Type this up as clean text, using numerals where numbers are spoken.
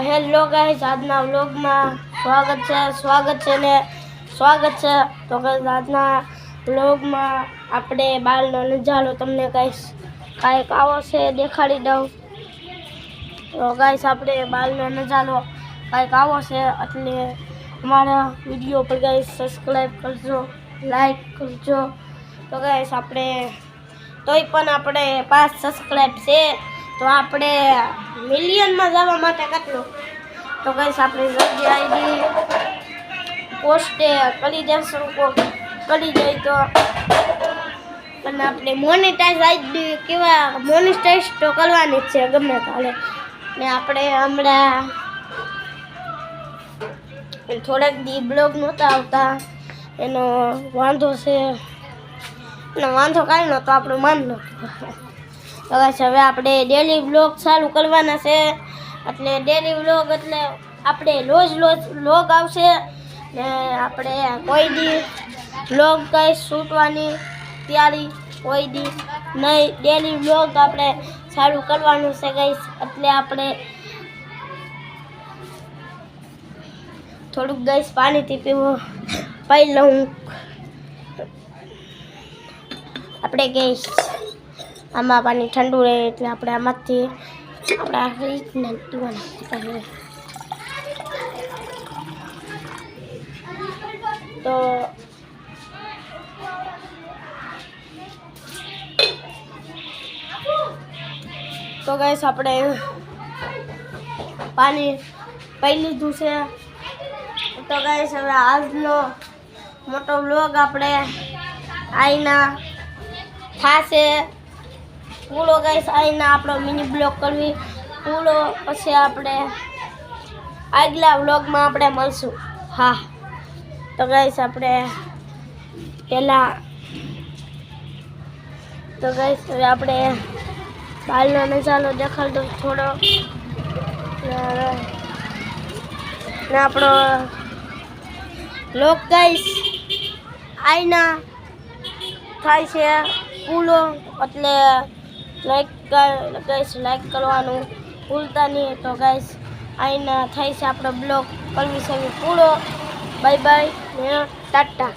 Hello guys, આજના વ્લોગમાં સ્વાગત છે તો ગાઈસ આજના વ્લોગમાં આપણે બાલનો નજારો તમને કાંઈક આવો છે દેખાડી દઉં. તો ગાઈસ આપણે બાલનો નજારો કાંઈક આવો છે, એટલે અમારા વિડીયો પર ગાઈસ સબસ્ક્રાઈબ કરજો, લાઈક કરજો. તો ગાઈસ આપણે તોય પણ આપણે 5 સબસ્ક્રાઈબ છે, તો આપણે મિલિયનમાં જવા માટે કેટલું, તો ગાઈસ આપણે જલ્દી આઈડી પોસ્ટ કરી દેશું, કરી દઈ તો અને આપણે મોનેટાઈઝ આઈડી કેવા મોનેટાઈઝ તો કરવાની જ છે ગમે તાલે. ને આપણે હમણાં થોડાક દી બ્લોગ નહોતા આવતા, એનો વાંધો છે, એનો વાંધો કાંઈ નહોતો, આપણું માન નહોતું. તો ગાઈસ હવે આપણે ડેલી વ્લોગ ચાલુ કરવાના છે, એટલે ડેલી વ્લોગ એટલે આપણે રોજ વ્લોગ આવશે ને આપણે કોઈ દી વ્લોગ કંઈ શૂટવાની તૈયારી કોઈ દી નહીં, ડેલી વ્લોગ આપણે ચાલુ કરવાનું છે ગાઈસ. એટલે આપણે થોડુંક ગાઈસ પાણીથી પી લઉં આપણે ગેસ. આમાં પાણી ઠંડુ રહે એટલે આપણે આમાંથી આપણે આ રીતના પીવાના. તો ગાઈસ આપણે પાણી પી લીધું છે. તો ગાઈસ હવે આજનો મોટો વ્લોગ આપણે આઈના થાશે પૂરો ગાઈસ. આઈના આપણો મિની બ્લોગ કરવી પૂરો, પછી આપણે આગલા વ્લોગમાં આપણે મળશું. હા તો ગાઈસ આપણે પહેલાં તો ગાઈસ હવે આપણે બાલનો નજારો દેખાડ દઉં થોડો, ને આપણો વ્લોગ ગાઈસ આઈના થાય છે પૂરો, એટલે લાઈક કરવાનું ભૂલતા નહીં. તો ગાઈસ આઈના થાય છે આપણો બ્લોગ કરવી છે પૂરો. બાય બાય ને ટાટા.